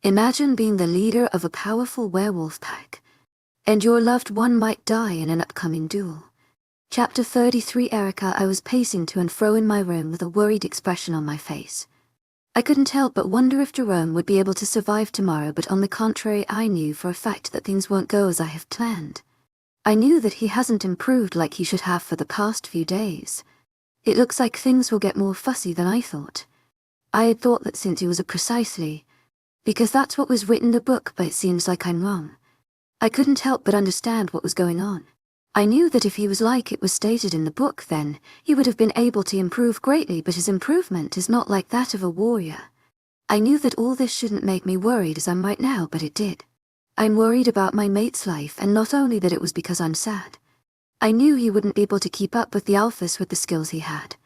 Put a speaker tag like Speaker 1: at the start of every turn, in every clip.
Speaker 1: Imagine being the leader of a powerful werewolf pack, and your loved one might die in an upcoming duel. Chapter 33. Erica. I was pacing to and fro in my room with a worried expression on my face. I couldn't help but wonder if Jerome would be able to survive tomorrow, but on the contrary, I knew for a fact that things won't go as I have planned. I knew that he hasn't improved like he should have for the past few days. It looks like things will get more fussy than I thought. I had thought that since he was because that's what was written in the book, but it seems like I'm wrong. I couldn't help but understand what was going on. I knew that if he was like it was stated in the book, then he would have been able to improve greatly, but his improvement is not like that of a warrior. I knew that all this shouldn't make me worried as I'm right now, but it did. I'm worried about my mate's life, and not only that, it was because I'm sad. I knew he wouldn't be able to keep up with the alphas with the skills he had.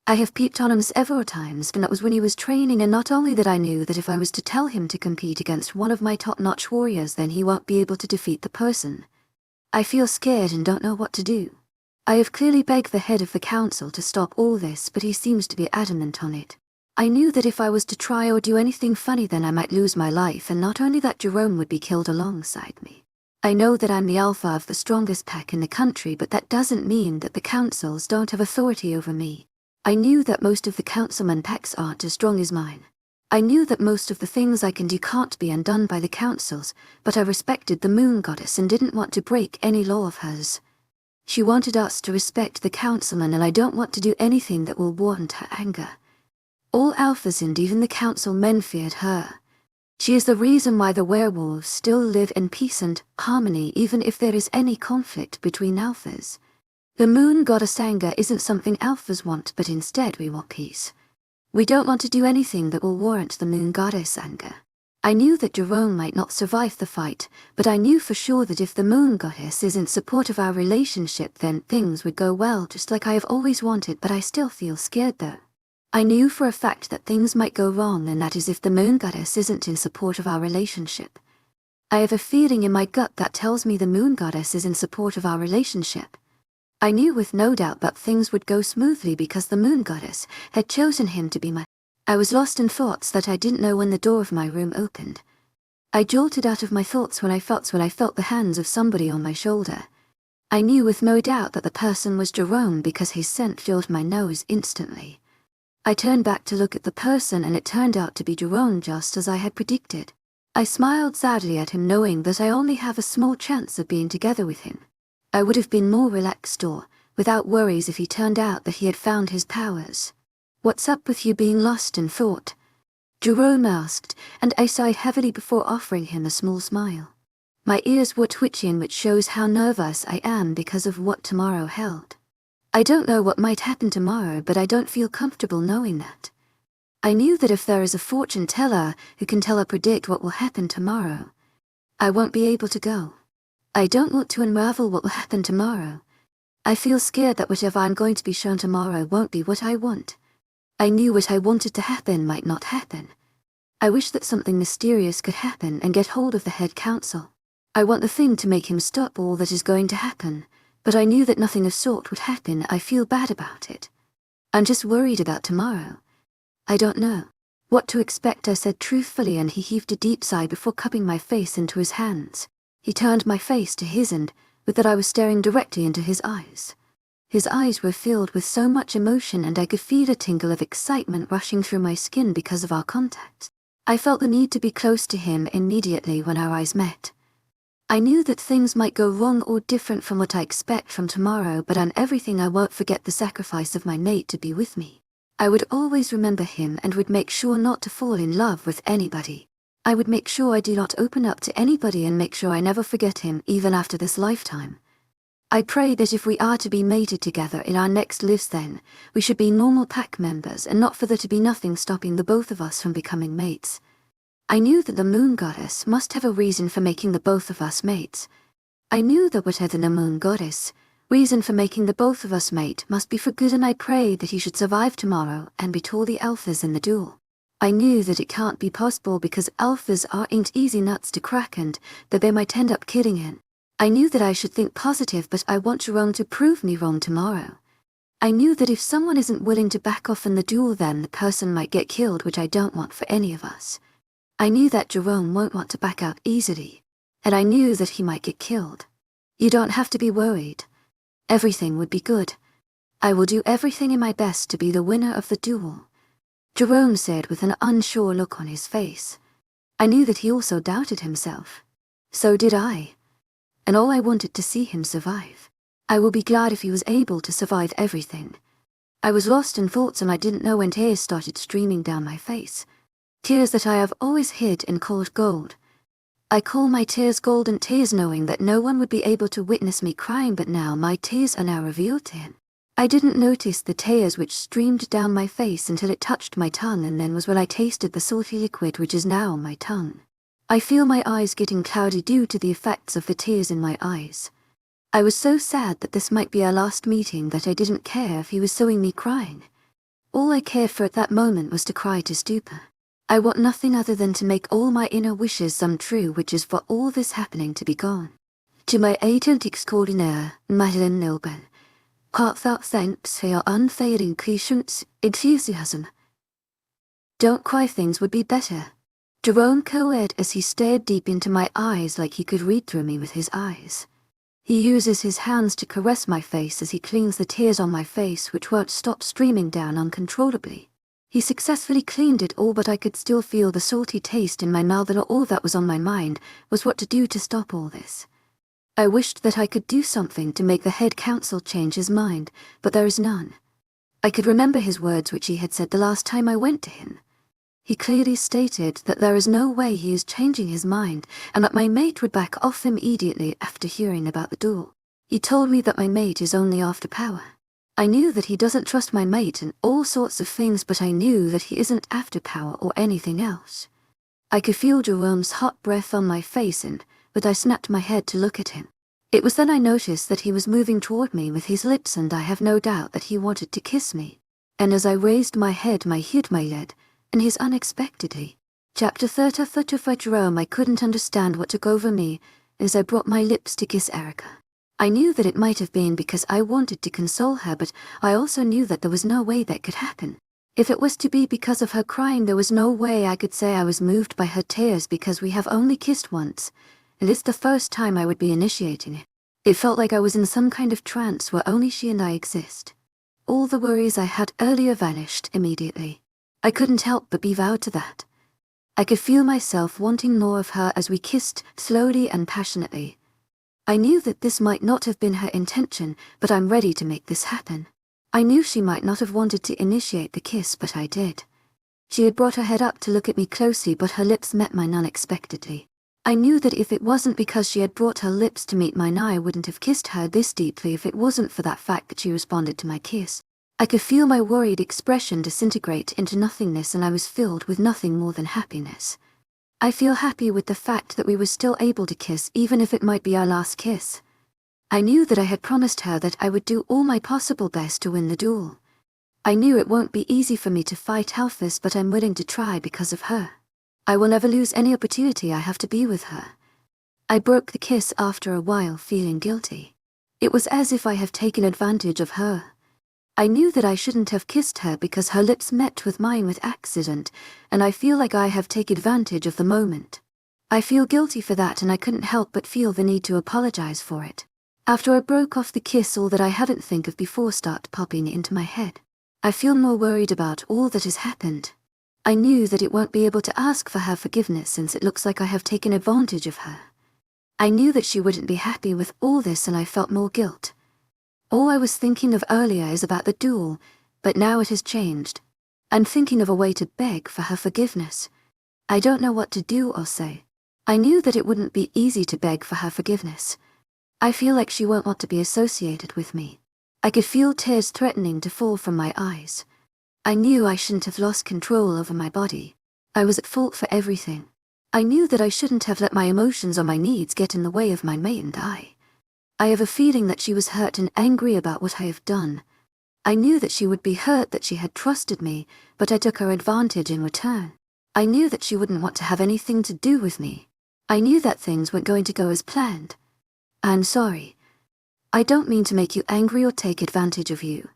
Speaker 1: I have peeped on him several times, and that was when he was training, and not only that, I knew that if I was to tell him to compete against one of my top-notch warriors, then he won't be able to defeat the person. I feel scared and don't know what to do. I have clearly begged the head of the council to stop all this, but he seems to be adamant on it. I knew that if I was to try or do anything funny, then I might lose my life, and not only that, Jerome would be killed alongside me. I know that I'm the alpha of the strongest pack in the country, but that doesn't mean that the councils don't have authority over me. I knew that most of the councilman packs aren't as strong as mine. I knew that most of the things I can do can't be undone by the councils, but I respected the moon goddess and didn't want to break any law of hers. She wanted us to respect the councilman, and I don't want to do anything that will warrant her anger. All alphas and even the council men feared her. She is the reason why the werewolves still live in peace and harmony, even if there is any conflict between alphas. The moon goddess anger isn't something alphas want, but instead we want peace. We don't want to do anything that will warrant the moon goddess anger. I knew that Jerome might not survive the fight, but I knew for sure that if the moon goddess is in support of our relationship, then things would go well, just like I have always wanted, but I still feel scared though. I knew for a fact that things might go wrong, and that is if the moon goddess isn't in support of our relationship. I have a feeling in my gut that tells me the moon goddess is in support of our relationship. I knew with no doubt that things would go smoothly because the moon goddess had chosen him to be my... I was lost in thoughts that I didn't know when the door of my room opened. I jolted out of my thoughts when I felt the hands of somebody on my shoulder. I knew with no doubt that the person was Jerome because his scent filled my nose instantly. I turned back to look at the person, and it turned out to be Jerome, just as I had predicted. I smiled sadly at him, knowing that I only have a small chance of being together with him. I would have been more relaxed or without worries if he turned out that he had found his powers. "What's up with you being lost in thought?" Jerome asked, and I sighed heavily before offering him a small smile. My ears were twitching, which shows how nervous I am because of what tomorrow held. I don't know what might happen tomorrow, but I don't feel comfortable knowing that. I knew that if there is a fortune teller who can predict what will happen tomorrow, I won't be able to go. I don't want to unravel what will happen tomorrow. I feel scared that whatever I'm going to be shown tomorrow won't be what I want. I knew what I wanted to happen might not happen. I wish that something mysterious could happen and get hold of the head council. I want the thing to make him stop all that is going to happen, but I knew that nothing of sort would happen. I feel bad about it. I'm just worried about tomorrow. I don't know what to expect, I said truthfully, and he heaved a deep sigh before cupping my face into his hands. He turned my face to his, and with that I was staring directly into his eyes. His eyes were filled with so much emotion, and I could feel a tingle of excitement rushing through my skin because of our contact. I felt the need to be close to him immediately when our eyes met. I knew that things might go wrong or different from what I expect from tomorrow, but on everything I won't forget the sacrifice of my mate to be with me. I would always remember him and would make sure not to fall in love with anybody. I would make sure I do not open up to anybody and make sure I never forget him even after this lifetime. I pray that if we are to be mated together in our next lives, then we should be normal pack members, and not for there to be nothing stopping the both of us from becoming mates. I knew that the moon goddess must have a reason for making the both of us mates. I knew that whatever the moon goddess reason for making the both of us mate must be for good, and I prayed that he should survive tomorrow and beat all the alphas in the duel. I knew that it can't be possible because alphas ain't easy nuts to crack, and that they might end up killing him. I knew that I should think positive, but I want Jerome to prove me wrong tomorrow. I knew that if someone isn't willing to back off in the duel, then the person might get killed, which I don't want for any of us. I knew that Jerome won't want to back out easily, and I knew that he might get killed. You don't have to be worried. Everything would be good. I will do everything in my best to be the winner of the duel, Jerome said with an unsure look on his face. I knew that he also doubted himself. So did I. And all I wanted to see him survive. I will be glad if he was able to survive everything. I was lost in thoughts and I didn't know when tears started streaming down my face. Tears that I have always hid and called gold. I call my tears golden tears knowing that no one would be able to witness me crying, but now my tears are now revealed to him. I didn't notice the tears which streamed down my face until it touched my tongue, and then was when I tasted the salty liquid which is now on my tongue. I feel my eyes getting cloudy due to the effects of the tears in my eyes. I was so sad that this might be our last meeting that I didn't care if he was seeing me crying. All I cared for at that moment was to cry to stupor. I want nothing other than to make all my inner wishes come true, which is for all this happening to be gone. To my agent extraordinaire, Madeleine Nobel, heartfelt thanks for your unfailing patience, enthusiasm. Don't cry, things would be better, Jerome co-ed as he stared deep into my eyes like he could read through me with his eyes. He uses his hands to caress my face as he cleans the tears on my face which won't stop streaming down uncontrollably. He successfully cleaned it all, but I could still feel the salty taste in my mouth, and all that was on my mind was what to do to stop all this. I wished that I could do something to make the head counsel change his mind, but there is none. I could remember his words which he had said the last time I went to him. He clearly stated that there is no way he is changing his mind, and that my mate would back off immediately after hearing about the duel. He told me that my mate is only after power. I knew that he doesn't trust my mate and all sorts of things, but I knew that he isn't after power or anything else. I could feel Jerome's hot breath on my face, but I snapped my head to look at him. It was then I noticed that he was moving toward me with his lips, and I have no doubt that he wanted to kiss me. And as I raised my head, my hid my lid, and his unexpectedly. Chapter 30 for Jerome. I couldn't understand what took over me as I brought my lips to kiss Erica. I knew that it might have been because I wanted to console her, but I also knew that there was no way that could happen. If it was to be because of her crying, there was no way I could say I was moved by her tears, because we have only kissed once, and it's the first time I would be initiating it. It felt like I was in some kind of trance where only she and I exist. All the worries I had earlier vanished immediately. I couldn't help but be vowed to that. I could feel myself wanting more of her as we kissed slowly and passionately. I knew that this might not have been her intention, but I'm ready to make this happen. I knew she might not have wanted to initiate the kiss, but I did. She had brought her head up to look at me closely, but her lips met mine unexpectedly. I knew that if it wasn't because she had brought her lips to meet mine, I wouldn't have kissed her this deeply if it wasn't for that fact that she responded to my kiss. I could feel my worried expression disintegrate into nothingness, and I was filled with nothing more than happiness. I feel happy with the fact that we were still able to kiss, even if it might be our last kiss. I knew that I had promised her that I would do all my possible best to win the duel. I knew it won't be easy for me to fight Alphys, but I'm willing to try because of her. I will never lose any opportunity I have to be with her. I broke the kiss after a while, feeling guilty. It was as if I have taken advantage of her. I knew that I shouldn't have kissed her because her lips met with mine with accident, and I feel like I have taken advantage of the moment. I feel guilty for that, and I couldn't help but feel the need to apologize for it. After I broke off the kiss, all that I hadn't think of before start popping into my head. I feel more worried about all that has happened. I knew that it won't be able to ask for her forgiveness since it looks like I have taken advantage of her. I knew that she wouldn't be happy with all this, and I felt more guilt. All I was thinking of earlier is about the duel, but now it has changed. I'm thinking of a way to beg for her forgiveness. I don't know what to do or say. I knew that it wouldn't be easy to beg for her forgiveness. I feel like she won't want to be associated with me. I could feel tears threatening to fall from my eyes. I knew I shouldn't have lost control over my body. I was at fault for everything. I knew that I shouldn't have let my emotions or my needs get in the way of my mate and I. I have a feeling that she was hurt and angry about what I have done. I knew that she would be hurt that she had trusted me, but I took her advantage in return. I knew that she wouldn't want to have anything to do with me. I knew that things weren't going to go as planned. I'm sorry. I don't mean to make you angry or take advantage of you.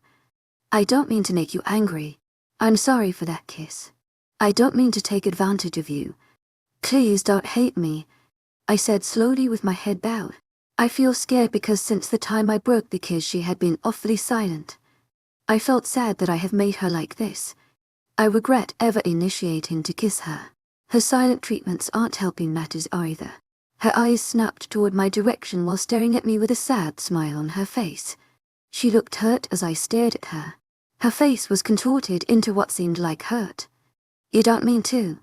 Speaker 1: I don't mean to make you angry. I'm sorry for that kiss. I don't mean to take advantage of you. Please don't hate me, I said slowly with my head bowed. I feel scared because since the time I broke the kiss she had been awfully silent. I felt sad that I have made her like this. I regret ever initiating to kiss her. Her silent treatments aren't helping matters either. Her eyes snapped toward my direction while staring at me with a sad smile on her face. She looked hurt as I stared at her. Her face was contorted into what seemed like hurt. You don't mean to?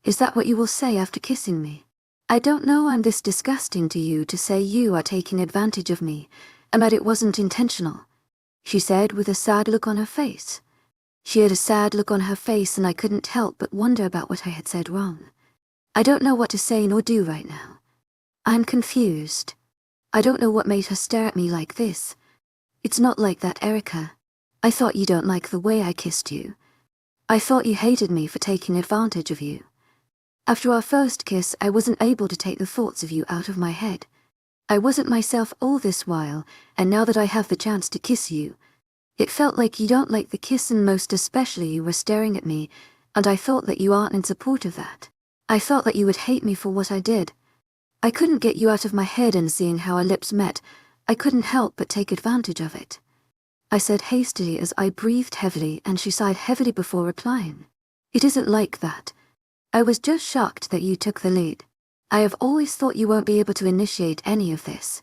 Speaker 1: Is that what you will say after kissing me? I don't know I'm this disgusting to you to say you are taking advantage of me, and that it wasn't intentional, she said with a sad look on her face. She had a sad look on her face and I couldn't help but wonder about what I had said wrong. I don't know what to say nor do right now. I'm confused. I don't know what made her stare at me like this. It's not like that, Erica. I thought you don't like the way I kissed you. I thought you hated me for taking advantage of you. After our first kiss, I wasn't able to take the thoughts of you out of my head. I wasn't myself all this while, and now that I have the chance to kiss you, it felt like you don't like the kiss and most especially you were staring at me, and I thought that you aren't in support of that. I thought that you would hate me for what I did. I couldn't get you out of my head, and seeing how our lips met, I couldn't help but take advantage of it, I said hastily as I breathed heavily, and she sighed heavily before replying. It isn't like that. I was just shocked that you took the lead. I have always thought you won't be able to initiate any of this.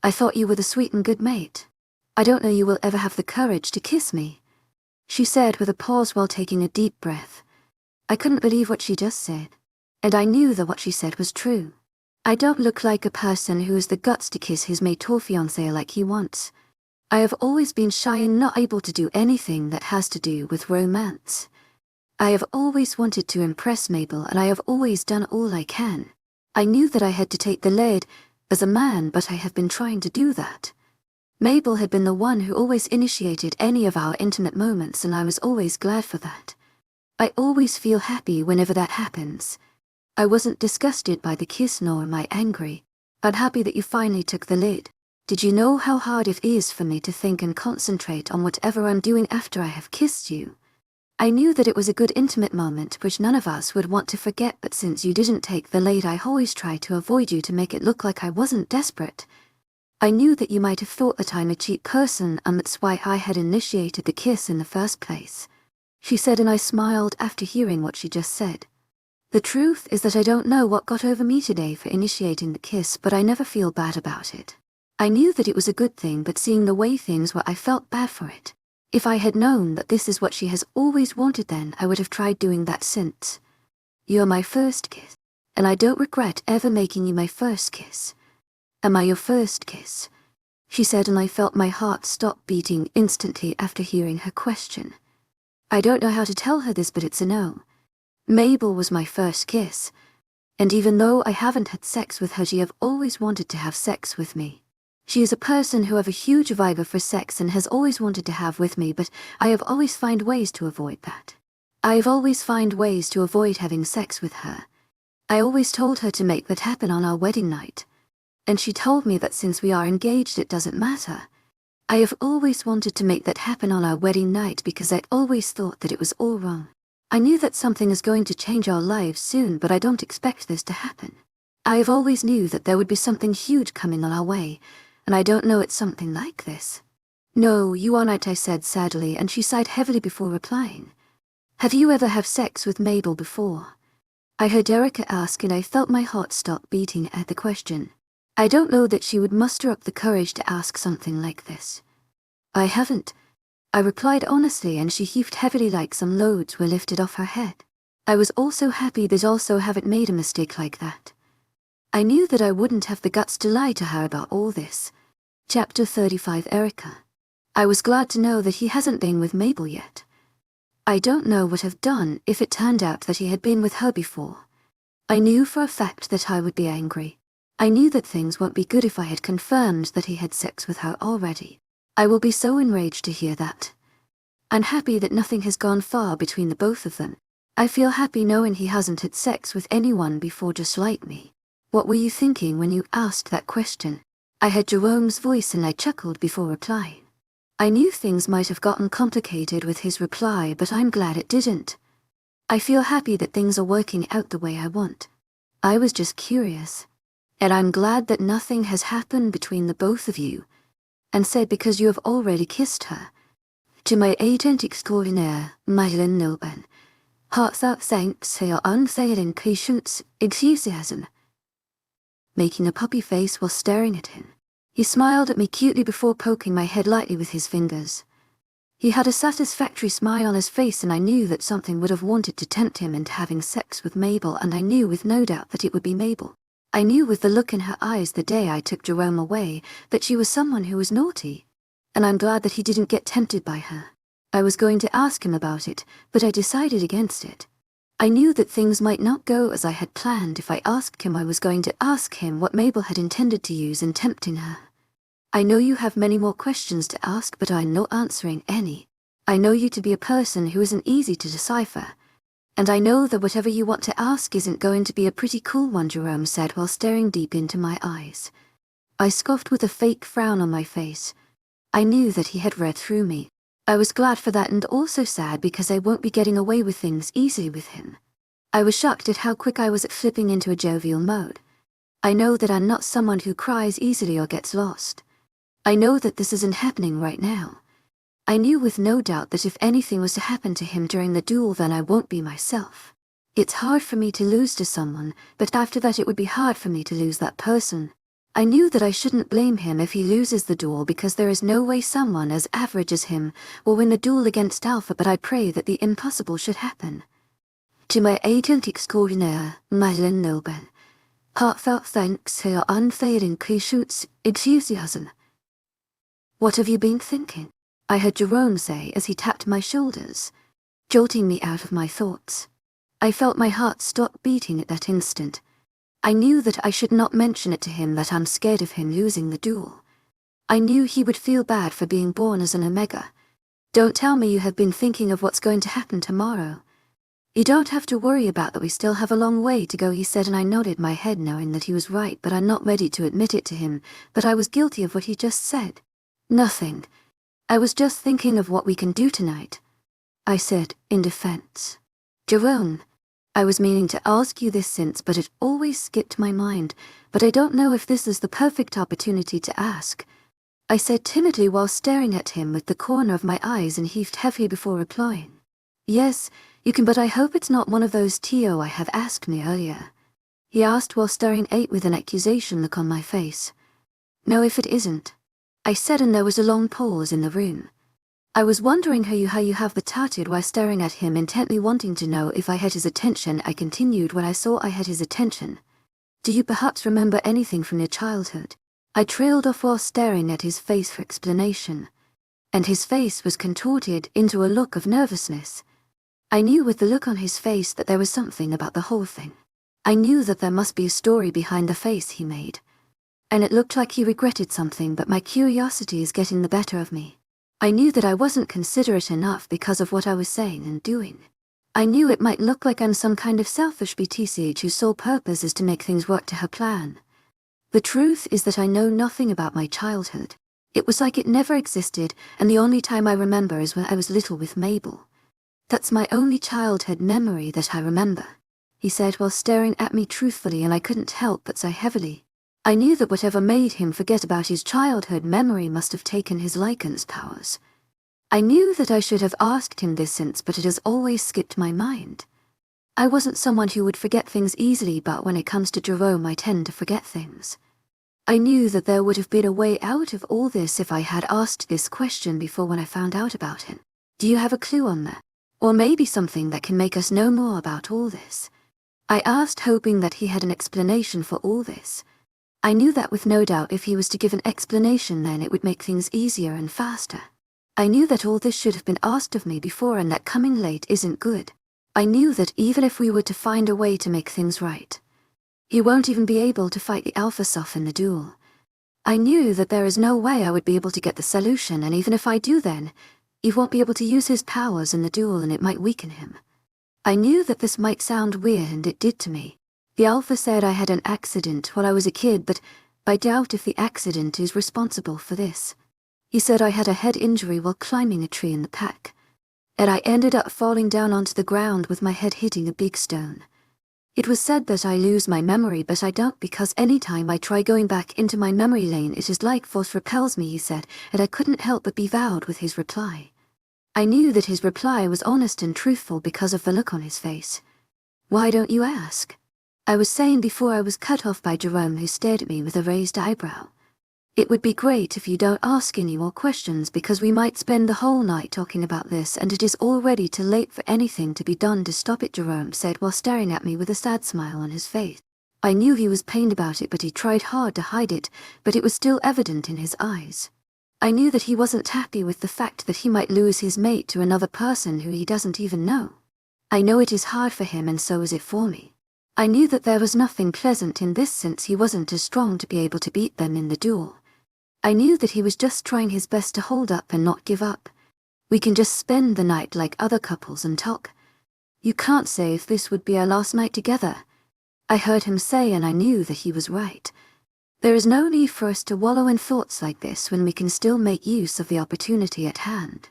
Speaker 1: I thought you were the sweet and good mate. I don't know you will ever have the courage to kiss me, she said with a pause while taking a deep breath. I couldn't believe what she just said, and I knew that what she said was true. I don't look like a person who has the guts to kiss his mate or fiancé like he wants. I have always been shy and not able to do anything that has to do with romance. I have always wanted to impress Mabel, and I have always done all I can. I knew that I had to take the lead as a man, but I have been trying to do that. Mabel had been the one who always initiated any of our intimate moments, and I was always glad for that. I always feel happy whenever that happens. I wasn't disgusted by the kiss nor am I angry. I'm happy that you finally took the lead. Did you know how hard it is for me to think and concentrate on whatever I'm doing after I have kissed you? I knew that it was a good intimate moment which none of us would want to forget, but since you didn't take the lead, I always tried to avoid you to make it look like I wasn't desperate. I knew that you might have thought that I'm a cheap person, and that's why I had initiated the kiss in the first place, she said, and I smiled after hearing what she just said. The truth is that I don't know what got over me today for initiating the kiss, but I never feel bad about it. I knew that it was a good thing, but seeing the way things were, I felt bad for it. If I had known that this is what she has always wanted, then I would have tried doing that since. You're my first kiss, and I don't regret ever making you my first kiss. Am I your first kiss? She said, and I felt my heart stop beating instantly after hearing her question. I don't know how to tell her this, but it's a no. Mabel was my first kiss, and even though I haven't had sex with her, she have always wanted to have sex with me. She is a person who have a huge vibe for sex and has always wanted to have with me, but I have always found ways to avoid that. I have always found ways to avoid having sex with her. I always told her to make that happen on our wedding night, and she told me that since we are engaged it doesn't matter. I have always wanted to make that happen on our wedding night because I always thought that it was all wrong. I knew that something is going to change our lives soon, but I don't expect this to happen. I have always knew that there would be something huge coming on our way, and I don't know it's something like this. No, you are not, I said sadly, and she sighed heavily before replying. Have you ever had sex with Mabel before? I heard Erica ask, and I felt my heart stop beating at the question. I don't know that she would muster up the courage to ask something like this. I haven't, I replied honestly, and she heaved heavily like some loads were lifted off her head. I was also happy that also haven't made a mistake like that. I knew that I wouldn't have the guts to lie to her about all this. Chapter 35 Erica. I was glad to know that he hasn't been with Mabel yet. I don't know what I've done if it turned out that he had been with her before. I knew for a fact that I would be angry. I knew that things won't be good if I had confirmed that he had sex with her already. I will be so enraged to hear that. I'm happy that nothing has gone far between the both of them. I feel happy knowing he hasn't had sex with anyone before just like me. What were you thinking when you asked that question? I heard Jerome's voice and I chuckled before replying. I knew things might have gotten complicated with his reply, but I'm glad it didn't. I feel happy that things are working out the way I want. I was just curious. And I'm glad that nothing has happened between the both of you. And said because you have already kissed her. To my agent extraordinaire, Madeleine Nilben, heartfelt thanks for your unfailing patience, enthusiasm. Making a puppy face while staring at him. He smiled at me cutely before poking my head lightly with his fingers. He had a satisfactory smile on his face, and I knew that something would have wanted to tempt him into having sex with Mabel, and I knew with no doubt that it would be Mabel. I knew with the look in her eyes the day I took Jerome away that she was someone who was naughty, and I'm glad that he didn't get tempted by her. I was going to ask him about it, but I decided against it. I knew that things might not go as I had planned if I asked him. I was going to ask him what Mabel had intended to use in tempting her. I know you have many more questions to ask, but I'm not answering any. I know you to be a person who isn't easy to decipher. And I know that whatever you want to ask isn't going to be a pretty cool one, Jerome said while staring deep into my eyes. I scoffed with a fake frown on my face. I knew that he had read through me. I was glad for that and also sad because I won't be getting away with things easily with him. I was shocked at how quick I was at flipping into a jovial mode. I know that I'm not someone who cries easily or gets lost. I know that this isn't happening right now. I knew with no doubt that if anything was to happen to him during the duel, then I won't be myself. It's hard for me to lose to someone, but after that it would be hard for me to lose that person. I knew that I shouldn't blame him if he loses the duel because there is no way someone as average as him will win the duel against Alpha, but I pray that the impossible should happen. To my agent extraordinaire, Madeleine Nilben, heartfelt thanks for your unfailing patience, enthusiasm. What have you been thinking? I heard Jerome say as he tapped my shoulders, jolting me out of my thoughts. I felt my heart stop beating at that instant. I knew that I should not mention it to him that I'm scared of him losing the duel. I knew he would feel bad for being born as an Omega. Don't tell me you have been thinking of what's going to happen tomorrow. You don't have to worry about that, we still have a long way to go, he said, and I nodded my head knowing that he was right, but I'm not ready to admit it to him, but I was guilty of what he just said. Nothing. I was just thinking of what we can do tonight, I said, in defense. Jerome, I was meaning to ask you this since, but it always skipped my mind, but I don't know if this is the perfect opportunity to ask, I said timidly while staring at him with the corner of my eyes and heaved heavily before replying. Yes, you can, but I hope it's not one of those TO I have asked me earlier, he asked while staring at with an accusation look on my face. No, if it isn't, I said, and there was a long pause in the room. I was wondering how you have the touted while staring at him intently, wanting to know if I had his attention. I continued when I saw I had his attention. Do you perhaps remember anything from your childhood? I trailed off while staring at his face for explanation. And his face was contorted into a look of nervousness. I knew with the look on his face that there was something about the whole thing. I knew that there must be a story behind the face he made. And it looked like he regretted something, but my curiosity is getting the better of me. I knew that I wasn't considerate enough because of what I was saying and doing. I knew it might look like I'm some kind of selfish BTCH whose sole purpose is to make things work to her plan. The truth is that I know nothing about my childhood. It was like it never existed, and the only time I remember is when I was little with Mabel. That's my only childhood memory that I remember, he said while staring at me truthfully, and I couldn't help but sigh heavily. I knew that whatever made him forget about his childhood memory must have taken his Lycan's powers. I knew that I should have asked him this since, but it has always skipped my mind. I wasn't someone who would forget things easily, but when it comes to Jerome I tend to forget things. I knew that there would have been a way out of all this if I had asked this question before when I found out about him. Do you have a clue on that? Or maybe something that can make us know more about all this? I asked, hoping that he had an explanation for all this. I knew that with no doubt if he was to give an explanation, then it would make things easier and faster. I knew that all this should have been asked of me before, and that coming late isn't good. I knew that even if we were to find a way to make things right, he won't even be able to fight the Alpha Soph in the duel. I knew that there is no way I would be able to get the solution, and even if I do, then he won't be able to use his powers in the duel and it might weaken him. I knew that this might sound weird, and it did to me. The Alpha said I had an accident while I was a kid, but I doubt if the accident is responsible for this. He said I had a head injury while climbing a tree in the pack, and I ended up falling down onto the ground with my head hitting a big stone. It was said that I lose my memory, but I don't, because any time I try going back into my memory lane it is like force repels me, he said, and I couldn't help but be wowed with his reply. I knew that his reply was honest and truthful because of the look on his face. Why don't you ask? I was saying before I was cut off by Jerome, who stared at me with a raised eyebrow. It would be great if you don't ask any more questions, because we might spend the whole night talking about this, and it is already too late for anything to be done to stop it, Jerome said while staring at me with a sad smile on his face. I knew he was pained about it, but he tried hard to hide it, but it was still evident in his eyes. I knew that he wasn't happy with the fact that he might lose his mate to another person who he doesn't even know. I know it is hard for him, and so is it for me. I knew that there was nothing pleasant in this, since he wasn't as strong to be able to beat them in the duel. I knew that he was just trying his best to hold up and not give up. We can just spend the night like other couples and talk. You can't say if this would be our last night together. I heard him say, and I knew that he was right. There is no need for us to wallow in thoughts like this when we can still make use of the opportunity at hand.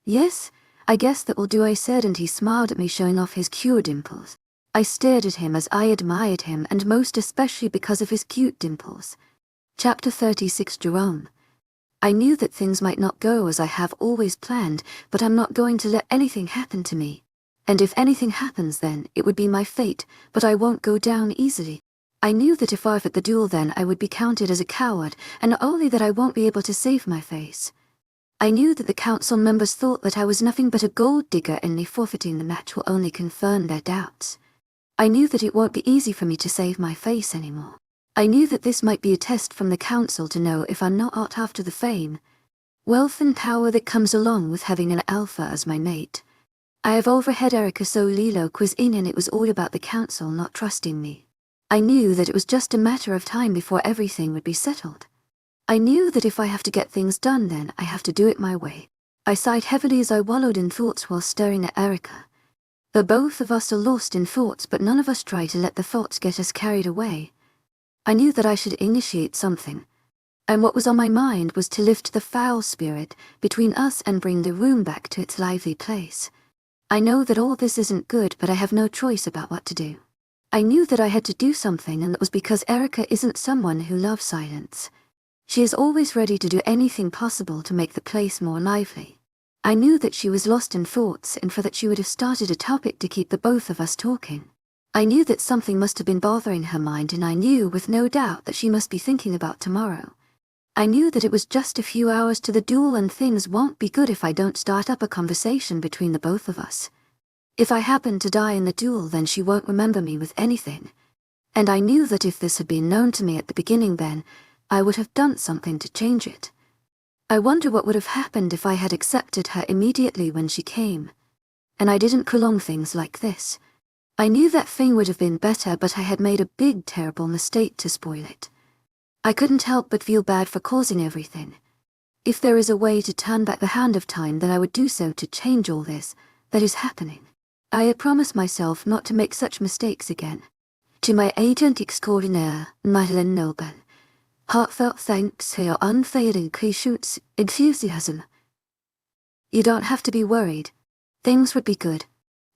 Speaker 1: Yes, I guess that will do, I said, and he smiled at me, showing off his cute dimples. I stared at him as I admired him, and most especially because of his cute dimples. Chapter 36, Jerome. I knew that things might not go as I have always planned, but I'm not going to let anything happen to me. And if anything happens, then it would be my fate, but I won't go down easily. I knew that if I were at the duel, then I would be counted as a coward, and not only that, I won't be able to save my face. I knew that the council members thought that I was nothing but a gold digger, and me forfeiting the match will only confirm their doubts. I knew that it won't be easy for me to save my face anymore. I knew that this might be a test from the council to know if I'm not out after the fame, wealth and power that comes along with having an alpha as my mate. I have overheard Erica so Lilo quiz in, and it was all about the council not trusting me. I knew that it was just a matter of time before everything would be settled. I knew that if I have to get things done, then I have to do it my way. I sighed heavily as I wallowed in thoughts while staring at Erica. The both of us are lost in thoughts, but none of us try to let the thoughts get us carried away. I knew that I should initiate something, and what was on my mind was to lift the foul spirit between us and bring the room back to its lively place. I know that all this isn't good, but I have no choice about what to do. I knew that I had to do something, and that was because Erica isn't someone who loves silence. She is always ready to do anything possible to make the place more lively. I knew that she was lost in thoughts, and for that she would have started a topic to keep the both of us talking. I knew that something must have been bothering her mind, and I knew with no doubt that she must be thinking about tomorrow. I knew that it was just a few hours to the duel, and things won't be good if I don't start up a conversation between the both of us. If I happen to die in the duel, then she won't remember me with anything. And I knew that if this had been known to me at the beginning, then I would have done something to change it. I wonder what would have happened if I had accepted her immediately when she came, and I didn't prolong things like this. I knew that thing would have been better, but I had made a big, terrible mistake to spoil it. I couldn't help but feel bad for causing everything. If there is a way to turn back the hand of time, then I would do so to change all this that is happening. I had promised myself not to make such mistakes again. To my agent extraordinaire, Madeleine Noble, heartfelt thanks for your unfailing patience, enthusiasm. You don't have to be worried. Things would be good.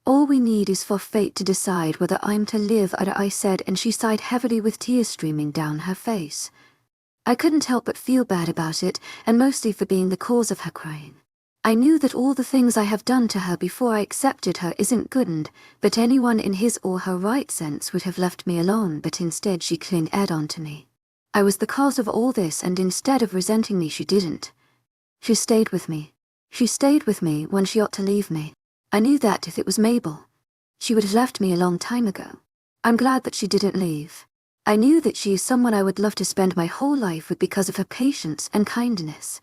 Speaker 1: All we need is for fate to decide whether I'm to live or I said, and she sighed heavily with tears streaming down her face. I couldn't help but feel bad about it, and mostly for being the cause of her crying. I knew that all the things I have done to her before I accepted her isn't good, and but anyone in his or her right sense would have left me alone, but instead she clung on to me. I was the cause of all this, and instead of resenting me, she didn't. She stayed with me. She stayed with me when she ought to leave me. I knew that if it was Mabel, she would have left me a long time ago. I'm glad that she didn't leave. I knew that she is someone I would love to spend my whole life with because of her patience and kindness.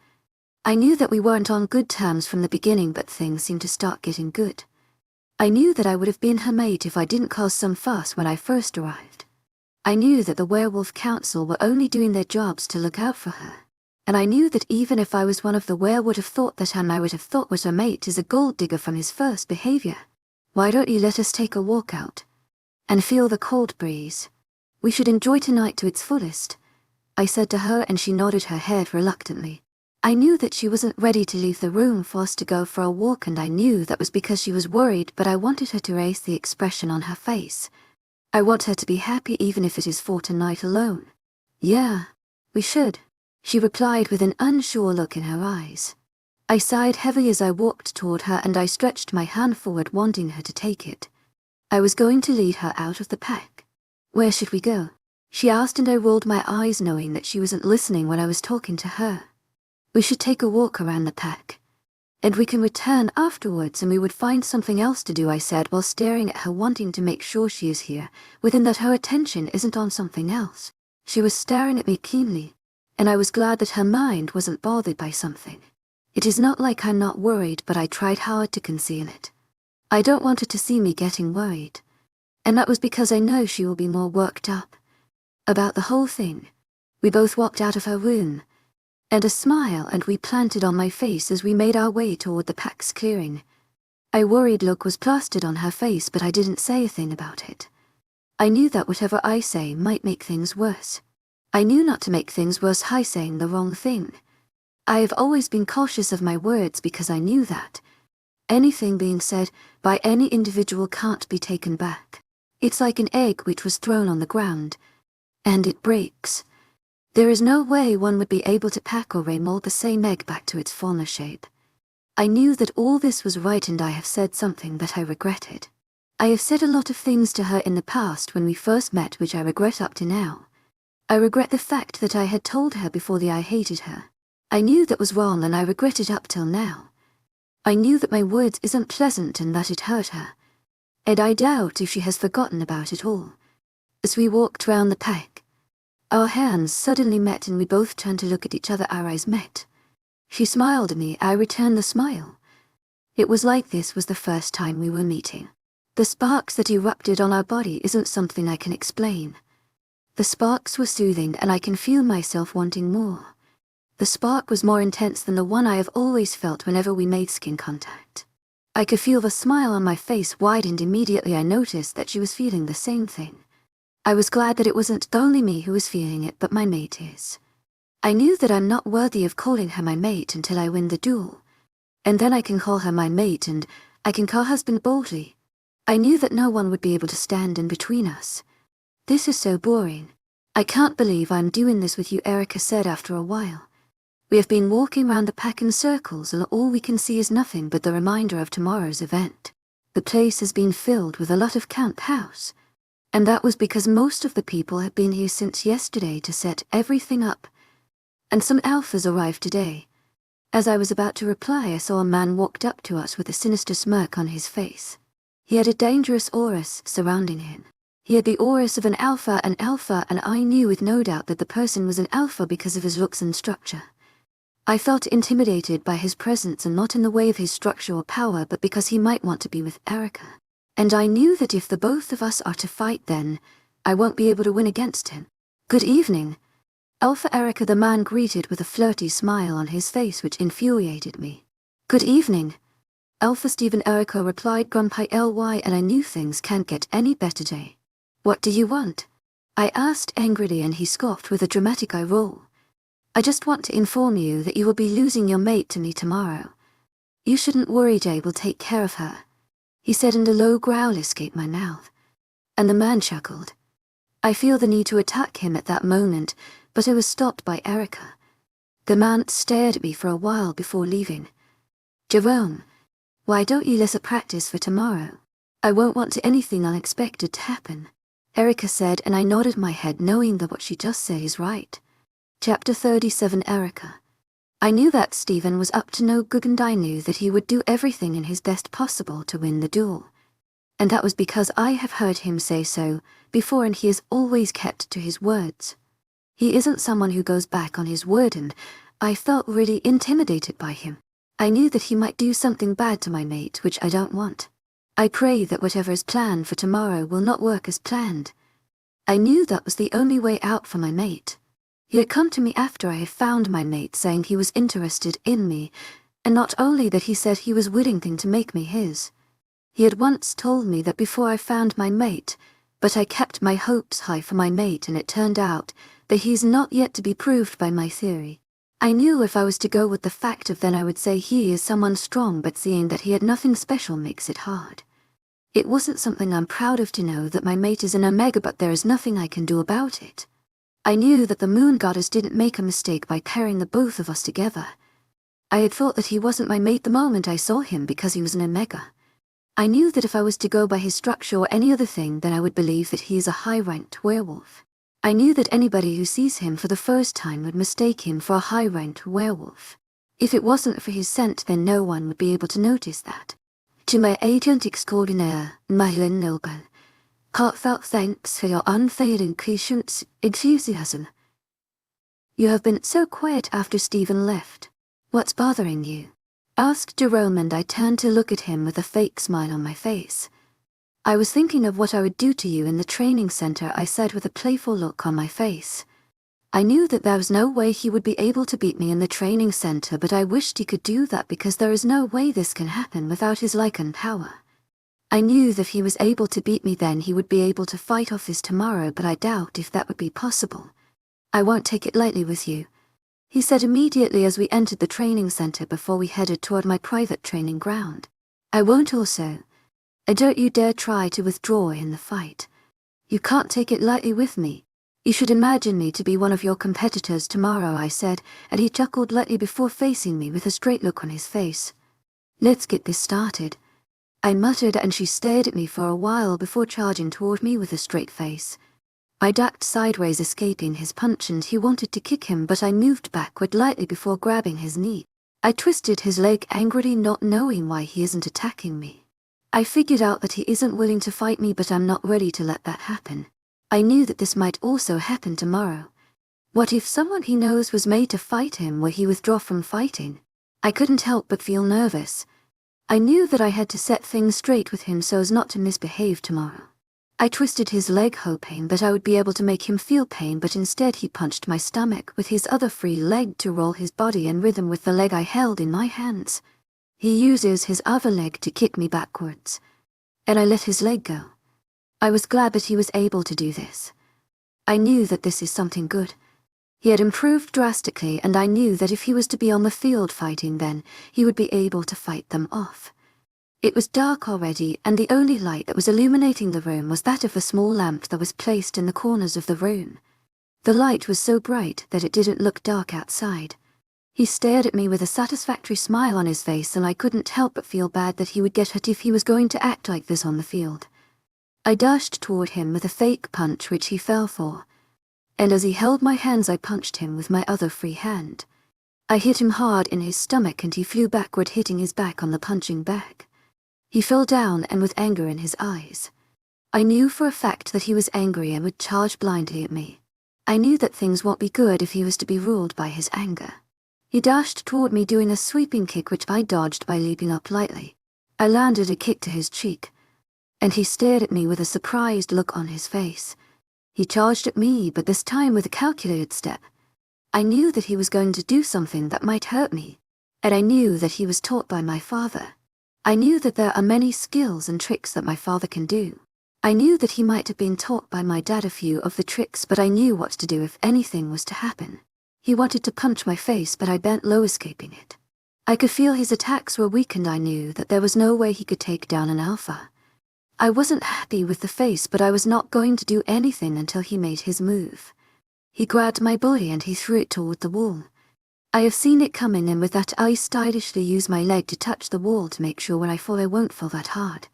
Speaker 1: I knew that we weren't on good terms from the beginning, but things seemed to start getting good. I knew that I would have been her mate if I didn't cause some fuss when I first arrived. I knew that the Werewolf Council were only doing their jobs to look out for her. And I knew that even if I was one of the were would have thought that I would have thought was her mate is a gold digger from his first behavior. Why don't you let us take a walk out and feel the cold breeze? We should enjoy tonight to its fullest, I said to her, and she nodded her head reluctantly. I knew that she wasn't ready to leave the room for us to go for a walk, and I knew that was because she was worried, but I wanted her to erase the expression on her face. I want her to be happy even if it is for tonight alone. Yeah, we should, she replied with an unsure look in her eyes. I sighed heavily as I walked toward her and I stretched my hand forward wanting her to take it. I was going to lead her out of the pack. Where should we go? She asked and I rolled my eyes knowing that she wasn't listening when I was talking to her. We should take a walk around the pack. And we can return afterwards and we would find something else to do, I said while staring at her wanting to make sure she is here, within that her attention isn't on something else. She was staring at me keenly, and I was glad that her mind wasn't bothered by something. It is not like I'm not worried, but I tried hard to conceal it. I don't want her to see me getting worried. And that was because I know she will be more worked up about the whole thing. We both walked out of her room, and a smile and we planted on my face as we made our way toward the pack's clearing. A worried look was plastered on her face, but I didn't say a thing about it. I knew that whatever I say might make things worse. I knew not to make things worse by saying the wrong thing. I have always been cautious of my words because I knew that anything being said by any individual can't be taken back. It's like an egg which was thrown on the ground, and it breaks. There is no way one would be able to pack or remold the same egg back to its former shape. I knew that all this was right and I have said something that I regretted. I have said a lot of things to her in the past when we first met which I regret up to now. I regret the fact that I had told her before I hated her. I knew that was wrong and I regret it up till now. I knew that my words isn't pleasant and that it hurt her. And I doubt if she has forgotten about it all. As we walked round the pack, our hands suddenly met and we both turned to look at each other. Our eyes met. She smiled at me, I returned the smile. It was like this was the first time we were meeting. The sparks that erupted on our body isn't something I can explain. The sparks were soothing and I can feel myself wanting more. The spark was more intense than the one I have always felt whenever we made skin contact. I could feel the smile on my face widen. Immediately I noticed that she was feeling the same thing. I was glad that it wasn't only me who was feeling it, but my mate is. I knew that I'm not worthy of calling her my mate until I win the duel. And then I can call her my mate and I can call husband boldly. I knew that no one would be able to stand in between us. This is so boring. I can't believe I'm doing this with you, Erica said after a while. We have been walking round the pack in circles and all we can see is nothing but the reminder of tomorrow's event. The place has been filled with a lot of camp house. And that was because most of the people have been here since yesterday to set everything up. And some alphas arrived today. As I was about to reply, I saw a man walked up to us with a sinister smirk on his face. He had a dangerous aura surrounding him. He had the aura of an alpha, and I knew with no doubt that the person was an alpha because of his looks and structure. I felt intimidated by his presence, and not in the way of his structure or power, but because he might want to be with Erica. And I knew that if the both of us are to fight, then I won't be able to win against him. Good evening, Alpha Erica, the man greeted with a flirty smile on his face which infuriated me. Good evening, Alpha Stephen, Erica replied grumpy ly, and I knew things can't get any better today. What do you want? I asked angrily, and he scoffed with a dramatic eye roll. I just want to inform you that you will be losing your mate to me tomorrow. You shouldn't worry, Jay will take care of her, he said, and a low growl escaped my mouth. And the man chuckled. I feel the need to attack him at that moment, but I was stopped by Erica. The man stared at me for a while before leaving. Jerome, why don't you let us practice for tomorrow? I won't want anything unexpected to happen, Erica said, and I nodded my head knowing that what she just said is right. Chapter 37. Erica. I knew that Stephen was up to no good, and I knew that he would do everything in his best possible to win the duel. And that was because I have heard him say so before, and he has always kept to his words. He isn't someone who goes back on his word, and I felt really intimidated by him. I knew that he might do something bad to my mate, which I don't want. I pray that whatever is planned for tomorrow will not work as planned. I knew that was the only way out for my mate. He had come to me after I had found my mate, saying he was interested in me, and not only that, he said he was willing to make me his. He had once told me that before I found my mate, but I kept my hopes high for my mate, and it turned out that he's not yet to be proved by my theory. I knew if I was to go with the fact of, then I would say he is someone strong, but seeing that he had nothing special makes it hard. It wasn't something I'm proud of to know that my mate is an omega, but there is nothing I can do about it. I knew that the moon goddess didn't make a mistake by pairing the both of us together. I had thought that he wasn't my mate the moment I saw him because he was an omega. I knew that if I was to go by his structure or any other thing, then I would believe that he is a high-ranked werewolf. I knew that anybody who sees him for the first time would mistake him for a high-ranked werewolf. If it wasn't for his scent, then no one would be able to notice that. To my agent extraordinaire, Madeline Noble, heartfelt thanks for your unfailing patience, enthusiasm. You have been so quiet after Stephen left. What's bothering you? Asked Jerome, and I turned to look at him with a fake smile on my face. I was thinking of what I would do to you in the training center, I said with a playful look on my face. I knew that there was no way he would be able to beat me in the training center, but I wished he could do that because there is no way this can happen without his Lycan power. I knew that if he was able to beat me, then he would be able to fight off this tomorrow, but I doubt if that would be possible. I won't take it lightly with you, he said immediately as we entered the training center before we headed toward my private training ground. I won't also. Don't you dare try to withdraw in the fight. You can't take it lightly with me. You should imagine me to be one of your competitors tomorrow, I said, and he chuckled lightly before facing me with a straight look on his face. Let's get this started, I muttered, and she stared at me for a while before charging toward me with a straight face. I ducked sideways, escaping his punch, and he wanted to kick him, but I moved backward lightly before grabbing his knee. I twisted his leg angrily, not knowing why he isn't attacking me. I figured out that he isn't willing to fight me, but I'm not ready to let that happen. I knew that this might also happen tomorrow. What if someone he knows was made to fight him? Will he withdraw from fighting? I couldn't help but feel nervous. I knew that I had to set things straight with him so as not to misbehave tomorrow. I twisted his leg, hoping that I would be able to make him feel pain, but instead he punched my stomach with his other free leg to roll his body in rhythm with the leg I held in my hands. He uses his other leg to kick me backwards, and I let his leg go. I was glad that he was able to do this. I knew that this is something good. He had improved drastically, and I knew that if he was to be on the field fighting, then he would be able to fight them off. It was dark already, and the only light that was illuminating the room was that of a small lamp that was placed in the corners of the room. The light was so bright that it didn't look dark outside. He stared at me with a satisfactory smile on his face, and I couldn't help but feel bad that he would get hurt if he was going to act like this on the field. I dashed toward him with a fake punch, which he fell for, and as he held my hands, I punched him with my other free hand. I hit him hard in his stomach, and he flew backward, hitting his back on the punching bag. He fell down, and with anger in his eyes. I knew for a fact that he was angry and would charge blindly at me. I knew that things won't be good if he was to be ruled by his anger. He dashed toward me, doing a sweeping kick, which I dodged by leaping up lightly. I landed a kick to his cheek, and he stared at me with a surprised look on his face. He charged at me, but this time with a calculated step. I knew that he was going to do something that might hurt me, and I knew that he was taught by my father. I knew that there are many skills and tricks that my father can do. I knew that he might have been taught by my dad a few of the tricks, but I knew what to do if anything was to happen. He wanted to punch my face, but I bent low, escaping it. I could feel his attacks were weakened. I knew that there was no way he could take down an alpha. I wasn't happy with the face, but I was not going to do anything until he made his move. He grabbed my body and he threw it toward the wall. I have seen it coming, and with that I stylishly used my leg to touch the wall to make sure when I fall I won't fall that hard.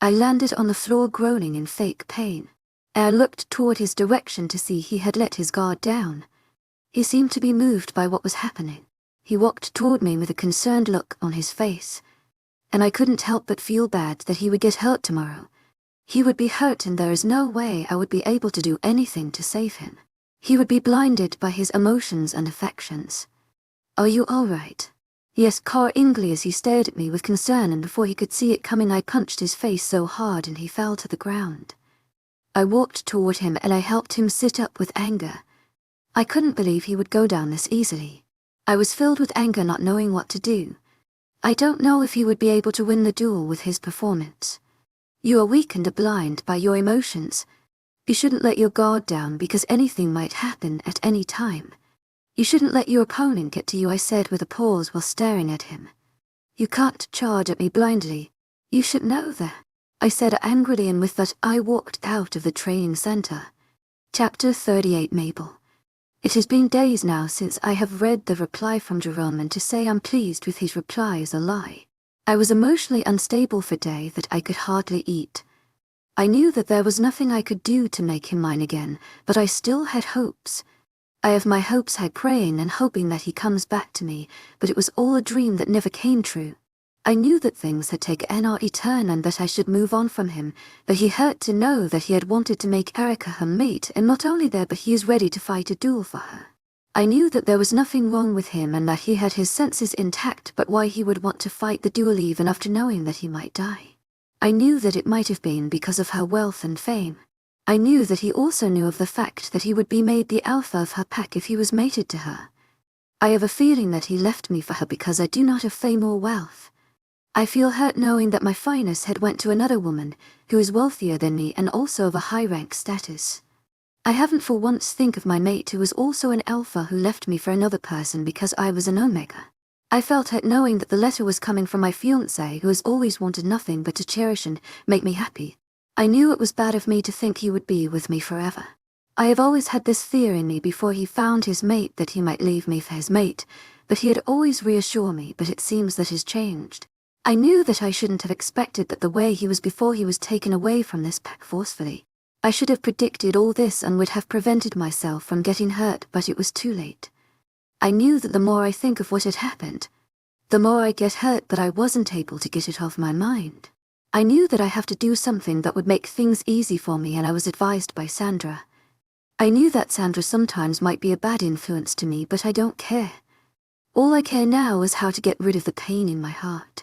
Speaker 1: I landed on the floor, groaning in fake pain. I looked toward his direction to see he had let his guard down. He seemed to be moved by what was happening. He walked toward me with a concerned look on his face, and I couldn't help but feel bad that he would get hurt tomorrow. He would be hurt, and there is no way I would be able to do anything to save him. He would be blinded by his emotions and affections. Are you all right? He asked Ingly as he stared at me with concern, and before he could see it coming I punched his face so hard and he fell to the ground. I walked toward him and I helped him sit up with anger. I couldn't believe he would go down this easily. I was filled with anger, not knowing what to do. I don't know if he would be able to win the duel with his performance. You are weak and blind by your emotions. You shouldn't let your guard down because anything might happen at any time. You shouldn't let your opponent get to you, I said with a pause while staring at him. You can't charge at me blindly. You should know that. I said angrily, and with that I walked out of the training center. Chapter 38 Mabel. It has been days now since I have read the reply from Jerome, and to say I'm pleased with his reply is a lie. I was emotionally unstable for a day that I could hardly eat. I knew that there was nothing I could do to make him mine again, but I still had hopes. I have my hopes high, praying and hoping that he comes back to me, but it was all a dream that never came true. I knew that things had taken a turn and that I should move on from him, but he hurt to know that he had wanted to make Erica her mate, and not only that, but he is ready to fight a duel for her. I knew that there was nothing wrong with him and that he had his senses intact, but why he would want to fight the duel even after knowing that he might die. I knew that it might have been because of her wealth and fame. I knew that he also knew of the fact that he would be made the alpha of her pack if he was mated to her. I have a feeling that he left me for her because I do not have fame or wealth. I feel hurt knowing that my finest had went to another woman, who is wealthier than me and also of a high rank status. I haven't for once think of my mate who was also an alpha who left me for another person because I was an omega. I felt hurt knowing that the letter was coming from my fiancé, who has always wanted nothing but to cherish and make me happy. I knew it was bad of me to think he would be with me forever. I have always had this fear in me before he found his mate that he might leave me for his mate, but he had always reassured me, but it seems that has changed. I knew that I shouldn't have expected that the way he was before he was taken away from this pack forcefully. I should have predicted all this and would have prevented myself from getting hurt, but it was too late. I knew that the more I think of what had happened, the more I get hurt, but I wasn't able to get it off my mind. I knew that I have to do something that would make things easy for me, and I was advised by Sandra. I knew that Sandra sometimes might be a bad influence to me, but I don't care. All I care now is how to get rid of the pain in my heart.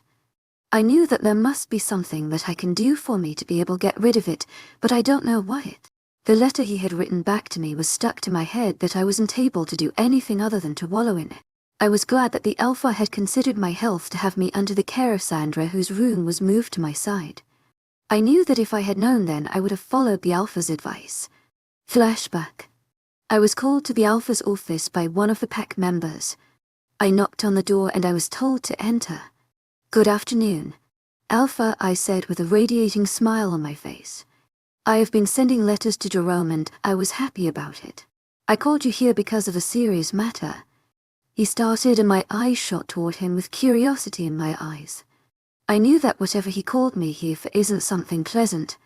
Speaker 1: I knew that there must be something that I can do for me to be able to get rid of it, but I don't know what it. The letter he had written back to me was stuck to my head that I wasn't able to do anything other than to wallow in it. I was glad that the alpha had considered my health to have me under the care of Sandra, whose room was moved to my side. I knew that if I had known then, I would have followed the alpha's advice. Flashback. I was called to the alpha's office by one of the pack members. I knocked on the door and I was told to enter. Good afternoon, Alpha, I said with a radiating smile on my face. I have been sending letters to Jerome and I was happy about it. I called you here because of a serious matter. He started and my eyes shot toward him with curiosity in my eyes. I knew that whatever he called me here for isn't something pleasant,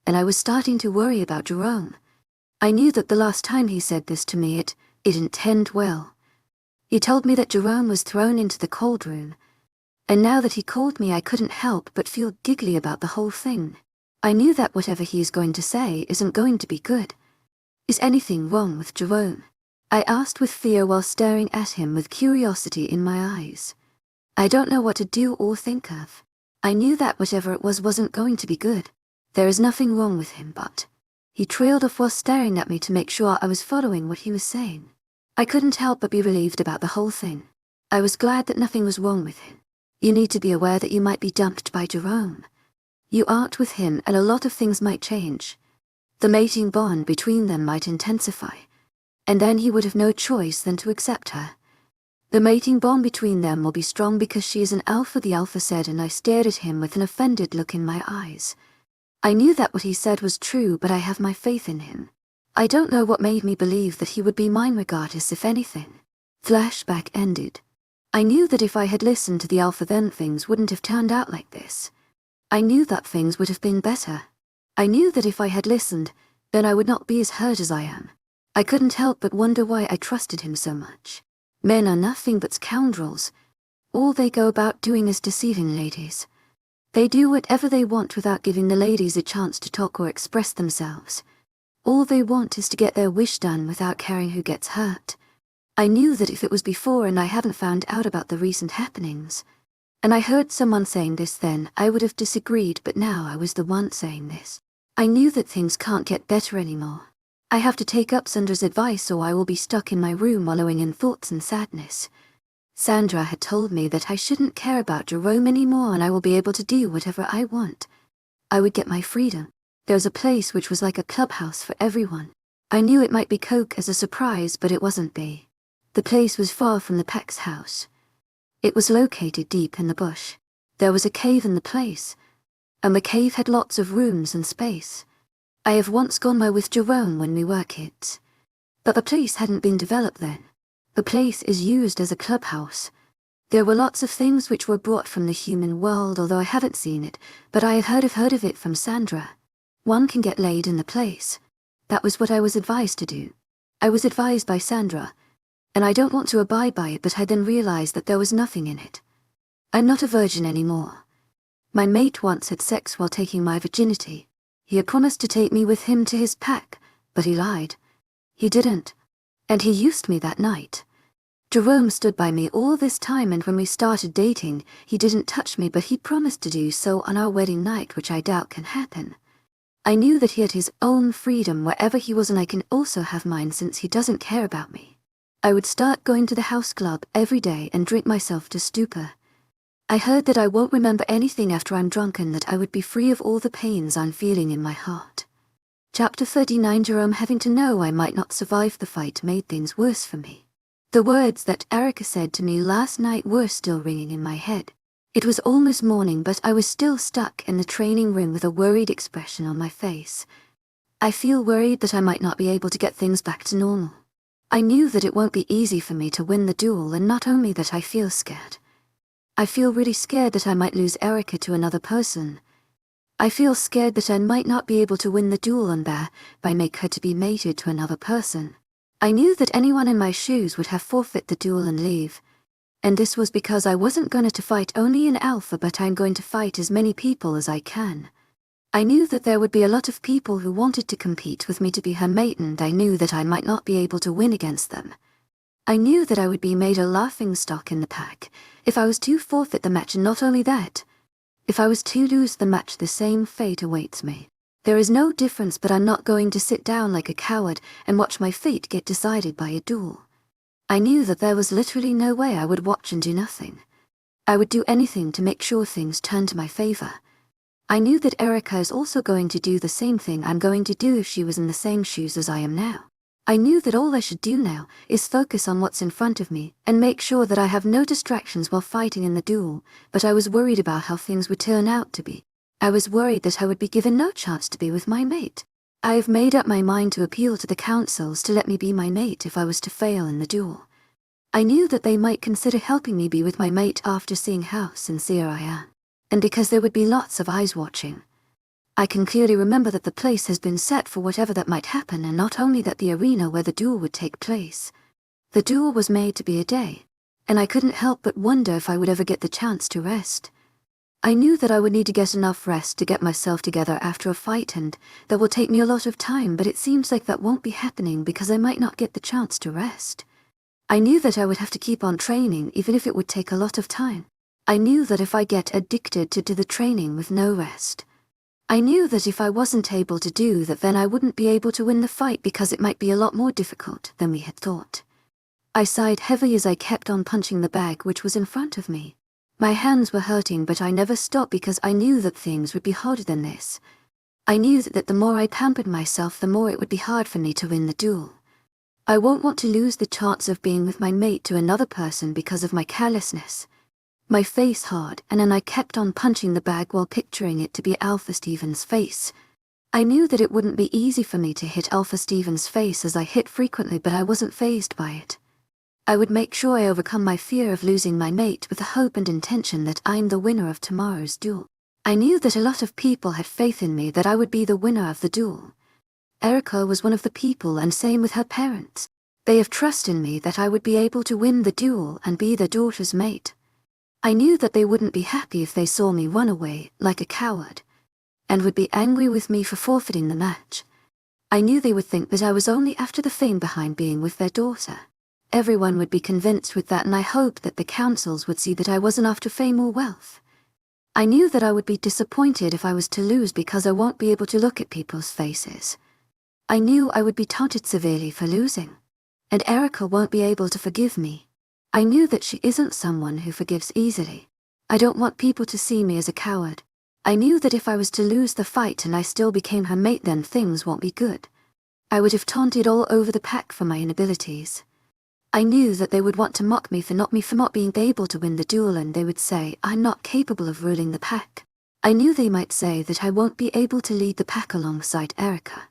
Speaker 1: and I was starting to worry about Jerome. I knew that the last time he said this to me, it didn't end well. He told me that Jerome was thrown into the cold room, and now that he called me I couldn't help but feel giggly about the whole thing. I knew that whatever he is going to say isn't going to be good. Is anything wrong with Jerome? I asked with fear while staring at him with curiosity in my eyes. I don't know what to do or think of. I knew that whatever it was wasn't going to be good. There is nothing wrong with him, but... He trailed off while staring at me to make sure I was following what he was saying. I couldn't help but be relieved about the whole thing. I was glad that nothing was wrong with him. You need to be aware that you might be dumped by Jerome. You aren't with him and a lot of things might change. The mating bond between them might intensify, and then he would have no choice than to accept her. The mating bond between them will be strong because she is an alpha, the alpha said, and I stared at him with an offended look in my eyes. I knew that what he said was true, but I have my faith in him. I don't know what made me believe that he would be mine regardless if anything. Flashback ended. I knew that if I had listened to the alpha then things wouldn't have turned out like this. I knew that things would have been better. I knew that if I had listened, then I would not be as hurt as I am. I couldn't help but wonder why I trusted him so much. Men are nothing but scoundrels. All they go about doing is deceiving ladies. They do whatever they want without giving the ladies a chance to talk or express themselves. All they want is to get their wish done without caring who gets hurt. I knew that if it was before and I hadn't found out about the recent happenings, and I heard someone saying this then, I would have disagreed, but now I was the one saying this. I knew that things can't get better anymore. I have to take up Sandra's advice or I will be stuck in my room wallowing in thoughts and sadness. Sandra had told me that I shouldn't care about Jerome anymore and I will be able to do whatever I want. I would get my freedom. There was a place which was like a clubhouse for everyone. I knew it might be Coke as a surprise, but it wasn't B. The place was far from the pack's house. It was located deep in the bush. There was a cave in the place. and the cave had lots of rooms and space. I have once gone there with Jerome when we were kids. But the place hadn't been developed then. The place is used as a clubhouse. There were lots of things which were brought from the human world, although I haven't seen it, but I have heard of it from Sandra. One can get laid in the place. That was what I was advised to do. I was advised by Sandra, and I don't want to abide by it, but I then realized that there was nothing in it. I'm not a virgin anymore. My mate once had sex while taking my virginity. He had promised to take me with him to his pack, but he lied. He didn't. And he used me that night. Jerome stood by me all this time, and when we started dating, he didn't touch me, but he promised to do so on our wedding night, which I doubt can happen. I knew that he had his own freedom wherever he was, and I can also have mine since he doesn't care about me. I would start going to the house club every day and drink myself to stupor. I heard that I won't remember anything after I'm drunk, and that I would be free of all the pains I'm feeling in my heart. Chapter 39. Jerome having to know I might not survive the fight made things worse for me. The words that Erica said to me last night were still ringing in my head. It was almost morning, but I was still stuck in the training room with a worried expression on my face. I feel worried that I might not be able to get things back to normal. I knew that it won't be easy for me to win the duel, and not only that, I feel scared. I feel really scared that I might lose Erica to another person. I feel scared that I might not be able to win the duel and thereby make her to be mated to another person. I knew that anyone in my shoes would have forfeit the duel and leave. And this was because I wasn't going to fight only an alpha, but I'm going to fight as many people as I can. I knew that there would be a lot of people who wanted to compete with me to be her mate, and I knew that I might not be able to win against them. I knew that I would be made a laughingstock in the pack if I was to forfeit the match, and not only that, if I was to lose the match, the same fate awaits me. There is no difference, but I'm not going to sit down like a coward and watch my fate get decided by a duel. I knew that there was literally no way I would watch and do nothing. I would do anything to make sure things turned to my favor. I knew that Erica is also going to do the same thing I'm going to do if she was in the same shoes as I am now. I knew that all I should do now is focus on what's in front of me and make sure that I have no distractions while fighting in the duel, but I was worried about how things would turn out to be. I was worried that I would be given no chance to be with my mate. I have made up my mind to appeal to the councils to let me be my mate if I was to fail in the duel. I knew that they might consider helping me be with my mate after seeing how sincere I am, and because there would be lots of eyes watching. I can clearly remember that the place has been set for whatever that might happen, and not only that, the arena where the duel would take place. The duel was made to be a day, and I couldn't help but wonder if I would ever get the chance to rest. I knew that I would need to get enough rest to get myself together after a fight, and that will take me a lot of time, but it seems like that won't be happening because I might not get the chance to rest. I knew that I would have to keep on training even if it would take a lot of time. I knew that if I get addicted to the training with no rest, I knew that if I wasn't able to do that, then I wouldn't be able to win the fight because it might be a lot more difficult than we had thought. I sighed heavily as I kept on punching the bag which was in front of me. My hands were hurting, but I never stopped because I knew that things would be harder than this. I knew that the more I pampered myself, the more it would be hard for me to win the duel. I won't want to lose the chance of being with my mate to another person because of my carelessness. My face hard, and then I kept on punching the bag while picturing it to be Alpha Stephen's face. I knew that it wouldn't be easy for me to hit Alpha Stephen's face as I hit frequently, but I wasn't fazed by it. I would make sure I overcome my fear of losing my mate with the hope and intention that I'm the winner of tomorrow's duel. I knew that a lot of people had faith in me that I would be the winner of the duel. Erica was one of the people, and same with her parents. They have trust in me that I would be able to win the duel and be their daughter's mate. I knew that they wouldn't be happy if they saw me run away like a coward, and would be angry with me for forfeiting the match. I knew they would think that I was only after the fame behind being with their daughter. Everyone would be convinced with that, and I hoped that the councils would see that I wasn't after fame or wealth. I knew that I would be disappointed if I was to lose because I won't be able to look at people's faces. I knew I would be taunted severely for losing, and Erica won't be able to forgive me. I knew that she isn't someone who forgives easily. I don't want people to see me as a coward. I knew that if I was to lose the fight and I still became her mate, then things won't be good. I would have taunted all over the pack for my inabilities. I knew that they would want to mock me for not being able to win the duel, and they would say I'm not capable of ruling the pack. I knew they might say that I won't be able to lead the pack alongside Erica.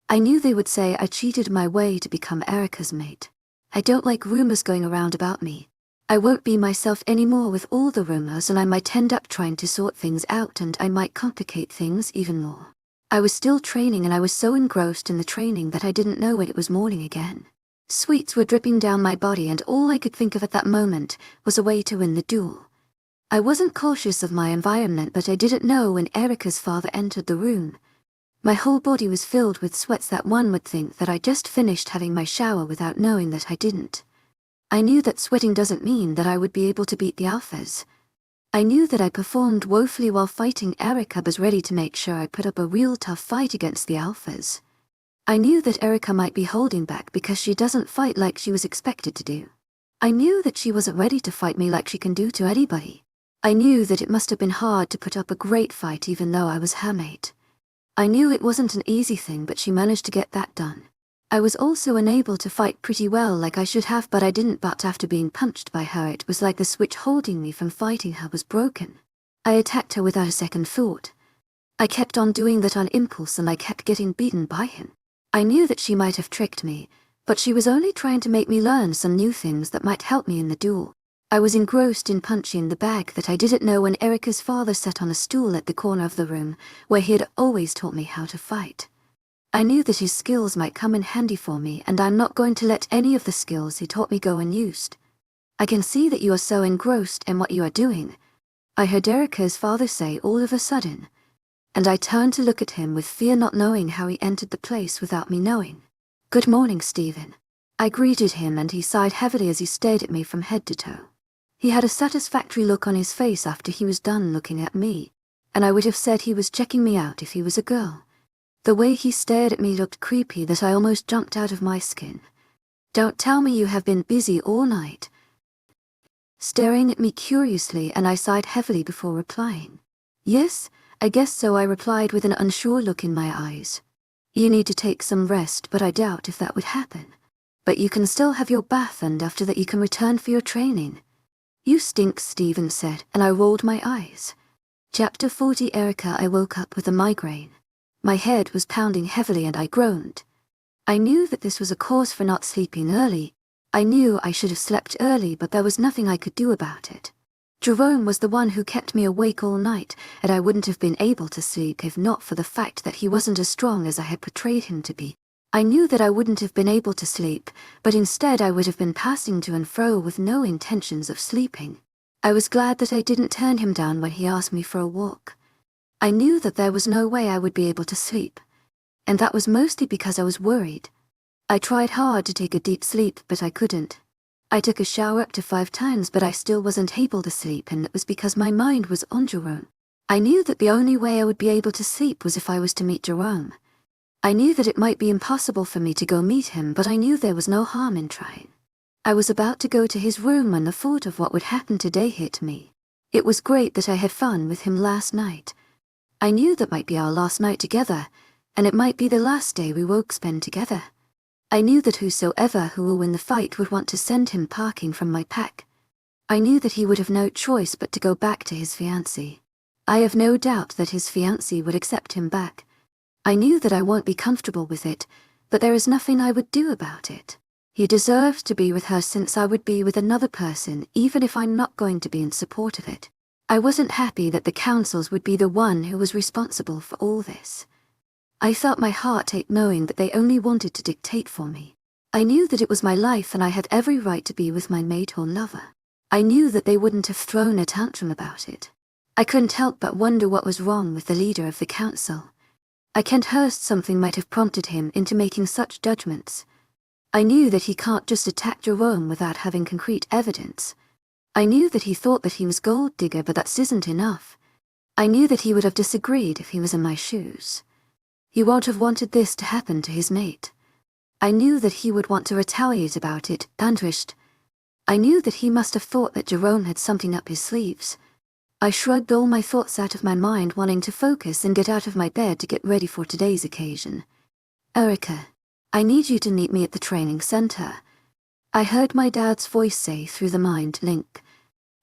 Speaker 1: I knew they would say I cheated my way to become Erica's mate. I don't like rumors going around about me. I won't be myself anymore with all the rumors, and I might end up trying to sort things out, and I might complicate things even more. I was still training, and I was so engrossed in the training that I didn't know when it was morning again. Sweets were dripping down my body, and all I could think of at that moment was a way to win the duel. I wasn't cautious of my environment, but I didn't know when Erica's father entered the room. My whole body was filled with sweats that one would think that I just finished having my shower without knowing that I didn't. I knew that sweating doesn't mean that I would be able to beat the alphas. I knew that I performed woefully while fighting Erica, but ready to make sure I put up a real tough fight against the alphas. I knew that Erica might be holding back because she doesn't fight like she was expected to do. I knew that she wasn't ready to fight me like she can do to anybody. I knew that it must have been hard to put up a great fight even though I was her mate. I knew it wasn't an easy thing, but she managed to get that done. I was also unable to fight pretty well like I should have, but I didn't. But after being punched by her, it was like the switch holding me from fighting her was broken. I attacked her without a second thought. I kept on doing that on impulse, and I kept getting beaten by him. I knew that she might have tricked me, but she was only trying to make me learn some new things that might help me in the duel. I was engrossed in punching the bag that I didn't know when Erica's father sat on a stool at the corner of the room where he had always taught me how to fight. I knew that his skills might come in handy for me, and I'm not going to let any of the skills he taught me go unused. I can see that you are so engrossed in what you are doing, I heard Erica's father say all of a sudden, and I turned to look at him with fear, not knowing how he entered the place without me knowing. "Good morning, Stephen." I greeted him, and he sighed heavily as he stared at me from head to toe. He had a satisfactory look on his face after he was done looking at me, and I would have said he was checking me out if he was a girl. The way he stared at me looked creepy that I almost jumped out of my skin. "Don't tell me you have been busy all night." Staring at me curiously, and I sighed heavily before replying. "Yes, I guess so," I replied with an unsure look in my eyes. "You need to take some rest, but I doubt if that would happen. But you can still have your bath, and after that you can return for your training." "You stink," Stephen said, and I rolled my eyes. Chapter 40. Erica. I woke up with a migraine. My head was pounding heavily and I groaned. I knew that this was a cause for not sleeping early. I knew I should have slept early, but there was nothing I could do about it. Jerome was the one who kept me awake all night, and I wouldn't have been able to sleep if not for the fact that he wasn't as strong as I had portrayed him to be. I knew that I wouldn't have been able to sleep, but instead I would have been passing to and fro with no intentions of sleeping. I was glad that I didn't turn him down when he asked me for a walk. I knew that there was no way I would be able to sleep, and that was mostly because I was worried. I tried hard to take a deep sleep, but I couldn't. I took a shower up to 5 times, but I still wasn't able to sleep, and it was because my mind was on Jerome. I knew that the only way I would be able to sleep was if I was to meet Jerome. I knew that it might be impossible for me to go meet him, but I knew there was no harm in trying. I was about to go to his room when the thought of what would happen today hit me. It was great that I had fun with him last night. I knew that might be our last night together, and it might be the last day we would spend together. I knew that whosoever who will win the fight would want to send him packing from my pack. I knew that he would have no choice but to go back to his fiancée. I have no doubt that his fiancée would accept him back. I knew that I won't be comfortable with it, but there is nothing I would do about it. He deserves to be with her, since I would be with another person even if I'm not going to be in support of it. I wasn't happy that the councils would be the one who was responsible for all this. I felt my heart ache knowing that they only wanted to dictate for me. I knew that it was my life and I had every right to be with my mate or lover. I knew that they wouldn't have thrown a tantrum about it. I couldn't help but wonder what was wrong with the leader of the council. I can't hurst something might have prompted him into making such judgments. I knew that he can't just attack Jerome without having concrete evidence. I knew that he thought that he was gold digger, but that isn't enough. I knew that he would have disagreed if he was in my shoes. He won't have wanted this to happen to his mate. I knew that he would want to retaliate about it, Dandrished. I knew that he must have thought that Jerome had something up his sleeves. I shrugged all my thoughts out of my mind, wanting to focus and get out of my bed to get ready for today's occasion. "Erica, I need you to meet me at the training center," I heard my dad's voice say through the mind link,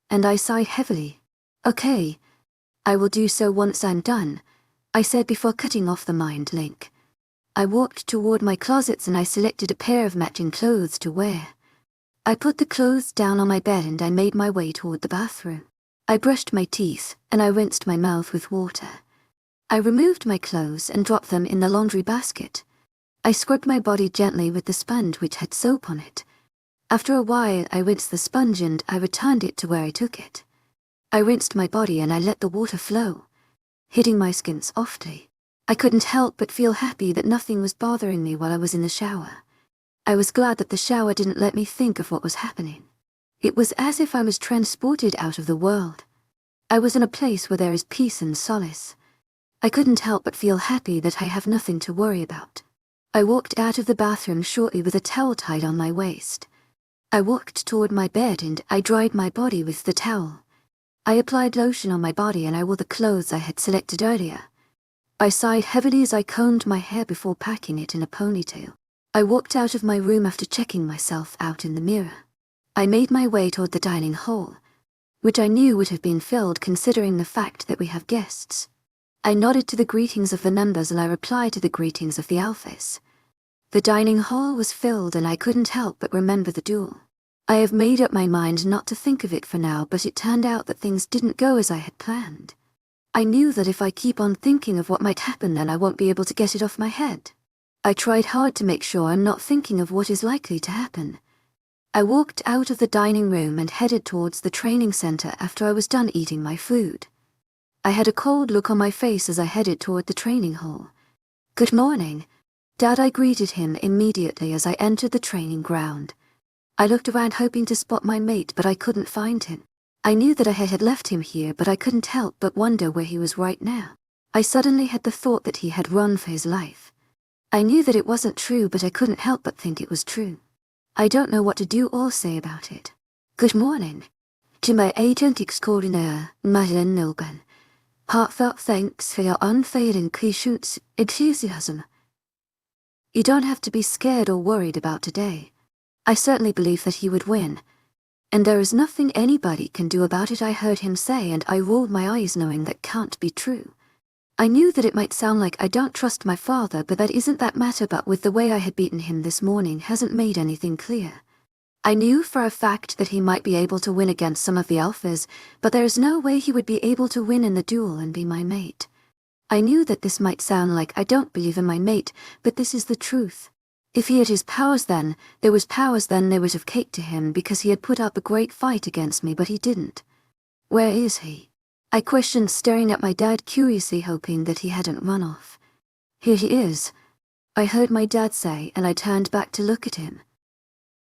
Speaker 1: and I sighed heavily. "Okay." I will do so once I'm done, I said before cutting off the mind link. I walked toward my closets and I selected a pair of matching clothes to wear. I put the clothes down on my bed and I made my way toward the bathroom. I brushed my teeth and I rinsed my mouth with water. I removed my clothes and dropped them in the laundry basket. I scrubbed my body gently with the sponge which had soap on it. After a while I rinsed the sponge and I returned it to where I took it. I rinsed my body and I let the water flow, hitting my skin softly. I couldn't help but feel happy that nothing was bothering me while I was in the shower. I was glad that the shower didn't let me think of what was happening. It was as if I was transported out of the world. I was in a place where there is peace and solace. I couldn't help but feel happy that I have nothing to worry about. I walked out of the bathroom shortly with a towel tied on my waist. I walked toward my bed and I dried my body with the towel. I applied lotion on my body and I wore the clothes I had selected earlier. I sighed heavily as I combed my hair before packing it in a ponytail. I walked out of my room after checking myself out in the mirror. I made my way toward the dining hall, which I knew would have been filled considering the fact that we have guests. I nodded to the greetings of the members and I replied to the greetings of the alphas. The dining hall was filled and I couldn't help but remember the duel. I have made up my mind not to think of it for now, but it turned out that things didn't go as I had planned. I knew that if I keep on thinking of what might happen then I won't be able to get it off my head. I tried hard to make sure I'm not thinking of what is likely to happen. I walked out of the dining room and headed towards the training center after I was done eating my food. I had a cold look on my face as I headed toward the training hall. "Good morning, Dad," I greeted him immediately as I entered the training ground. I looked around hoping to spot my mate, but I couldn't find him. I knew that I had left him here, but I couldn't help but wonder where he was right now. I suddenly had the thought that he had run for his life. I knew that it wasn't true, but I couldn't help but think it was true. I don't know what to do or say about it. "Good morning to my agent extraordinaire, Madeleine Nilben. Heartfelt thanks for your unfailing patience, enthusiasm. You don't have to be scared or worried about today. I certainly believe that he would win, and there is nothing anybody can do about it," I heard him say, and I rolled my eyes knowing that can't be true. I knew that it might sound like I don't trust my father, but that isn't that matter, but with the way I had beaten him this morning hasn't made anything clear. I knew for a fact that he might be able to win against some of the alphas, but there is no way he would be able to win in the duel and be my mate. I knew that this might sound like I don't believe in my mate, but this is the truth. If he had his powers then, there was of cake to him because he had put up a great fight against me, but he didn't. "Where is he?" I questioned, staring at my dad curiously, hoping that he hadn't run off. "Here he is," I heard my dad say, and I turned back to look at him.